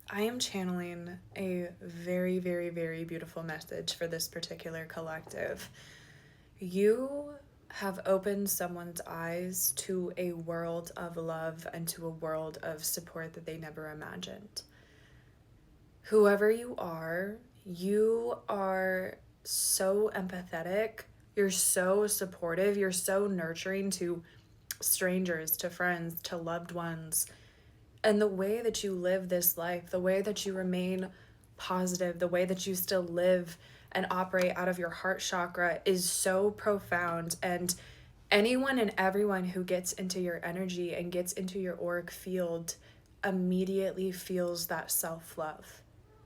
I am channeling a very, very, very beautiful message for this particular collective. You have opened someone's eyes to a world of love and to a world of support that they never imagined. Whoever you are so empathetic, you're so supportive, you're so nurturing to strangers, to friends, to loved ones. And the way that you live this life, the way that you remain positive, the way that you still live and operate out of your heart chakra is so profound. And anyone and everyone who gets into your energy and gets into your auric field immediately feels that self love,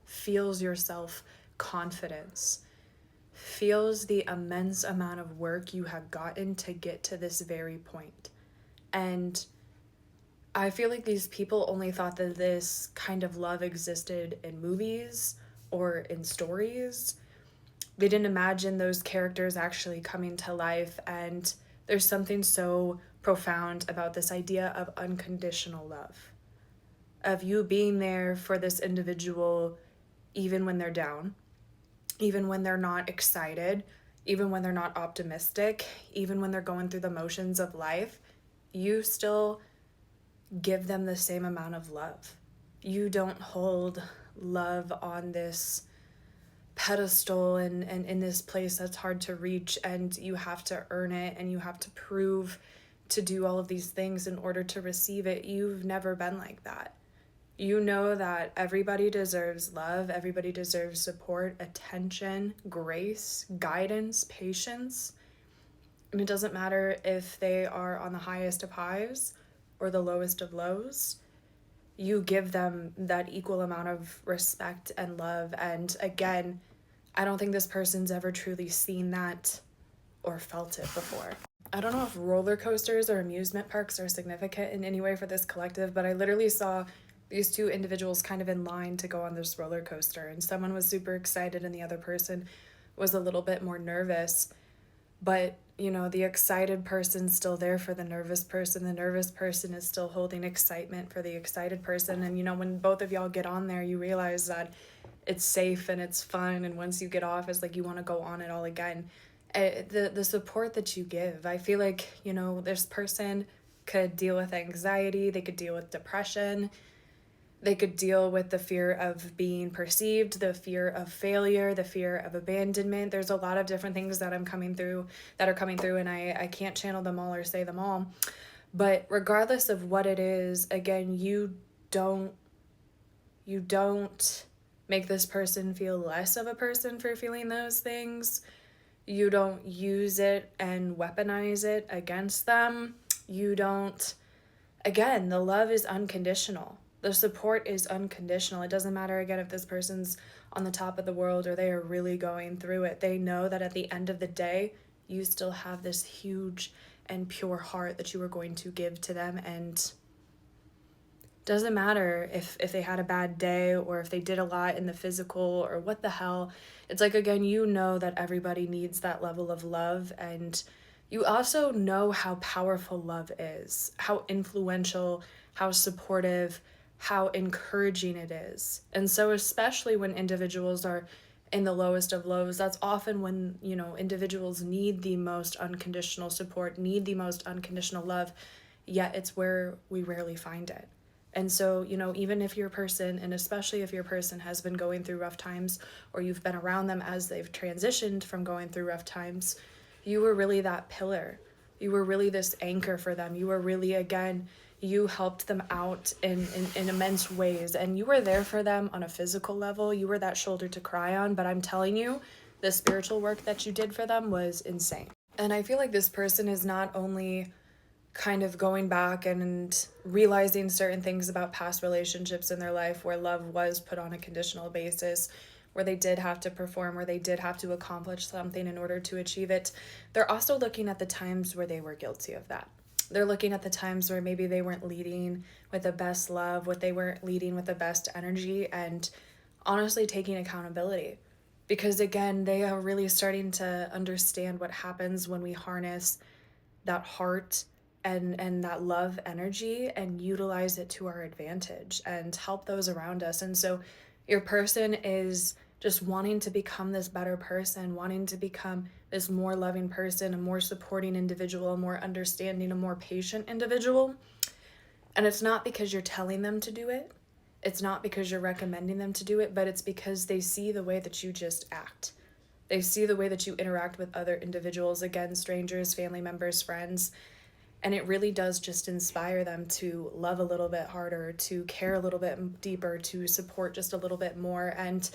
feels your self confidence, feels the immense amount of work you have gotten to get to this very point. And I feel like these people only thought that this kind of love existed in movies or in stories. They didn't imagine those characters actually coming to life. And there's something so profound about this idea of unconditional love, of you being there for this individual even when they're down, even when they're not excited, even when they're not optimistic, even when they're going through the motions of life. You still give them the same amount of love. You don't hold love on this pedestal and in this place that's hard to reach, and you have to earn it and you have to prove to do all of these things in order to receive it. You've never been like that. You know that everybody deserves love, everybody deserves support, attention, grace, guidance, patience. And it doesn't matter if they are on the highest of highs or the lowest of lows. You give them that equal amount of respect and love. And again, I don't think this person's ever truly seen that or felt it before. I don't know if roller coasters or amusement parks are significant in any way for this collective, but I literally saw these two individuals kind of in line to go on this roller coaster, and someone was super excited and the other person was a little bit more nervous. But, the excited person's still there for the nervous person. The nervous person is still holding excitement for the excited person. And, when both of y'all get on there, you realize that it's safe and it's fun. And once you get off, it's like you want to go on it all again. The support that you give, I feel like, this person could deal with anxiety. They could deal with depression. They could deal with the fear of being perceived, the fear of failure, the fear of abandonment. There's a lot of different things that are coming through, and I can't channel them all or say them all. But regardless of what it is, again, you don't make this person feel less of a person for feeling those things. You don't use it and weaponize it against them. You don't, again, the love is unconditional. The support is unconditional. It doesn't matter, again, if this person's on the top of the world or they are really going through it. They know that at the end of the day, you still have this huge and pure heart that you are going to give to them. And doesn't matter if they had a bad day or if they did a lot in the physical or what the hell. It's like, again, that everybody needs that level of love. And you also know how powerful love is, how influential, how supportive, how encouraging it is. And so especially when individuals are in the lowest of lows, that's often when, individuals need the most unconditional support, need the most unconditional love, yet it's where we rarely find it. And so, even if your person, and especially if your person has been going through rough times or you've been around them as they've transitioned from going through rough times, you were really that pillar. You were really this anchor for them. You were really, again, you helped them out in immense ways. And you were there for them on a physical level. You were that shoulder to cry on. But I'm telling you, the spiritual work that you did for them was insane. And I feel like this person is not only kind of going back and realizing certain things about past relationships in their life where love was put on a conditional basis, where they did have to perform, where they did have to accomplish something in order to achieve it. They're also looking at the times where they were guilty of that. They're looking at the times where maybe they weren't leading with the best love, what they weren't leading with the best energy, and honestly taking accountability. Because again, they are really starting to understand what happens when we harness that heart and that love energy and utilize it to our advantage and help those around us. And so your person is just wanting to become this better person, wanting to become this more loving person, a more supporting individual, a more understanding, a more patient individual. And it's not because you're telling them to do it. It's not because you're recommending them to do it, but it's because they see the way that you just act. They see the way that you interact with other individuals, again, strangers, family members, friends. And it really does just inspire them to love a little bit harder, to care a little bit deeper, to support just a little bit more, and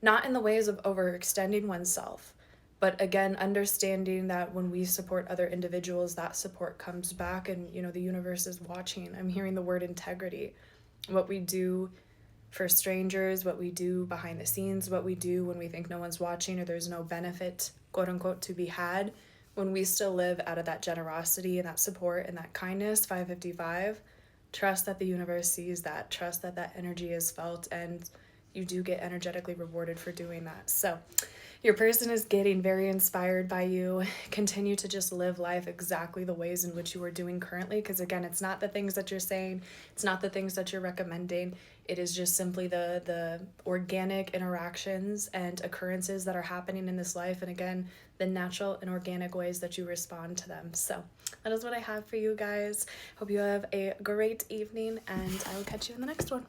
not in the ways of overextending oneself. But again, understanding that when we support other individuals, that support comes back, and the universe is watching. I'm hearing the word integrity. What we do for strangers, what we do behind the scenes, what we do when we think no one's watching or there's no benefit, quote unquote, to be had, when we still live out of that generosity and that support and that kindness, 555, trust that the universe sees that, trust that that energy is felt, and you do get energetically rewarded for doing that. So your person is getting very inspired by you. Continue to just live life exactly the ways in which you are doing currently, because again, it's not the things that you're saying, it's not the things that you're recommending. It is just simply the organic interactions and occurrences that are happening in this life, and again, the natural and organic ways that you respond to them. So that is what I have for you guys. Hope you have a great evening, and I will catch you in the next one.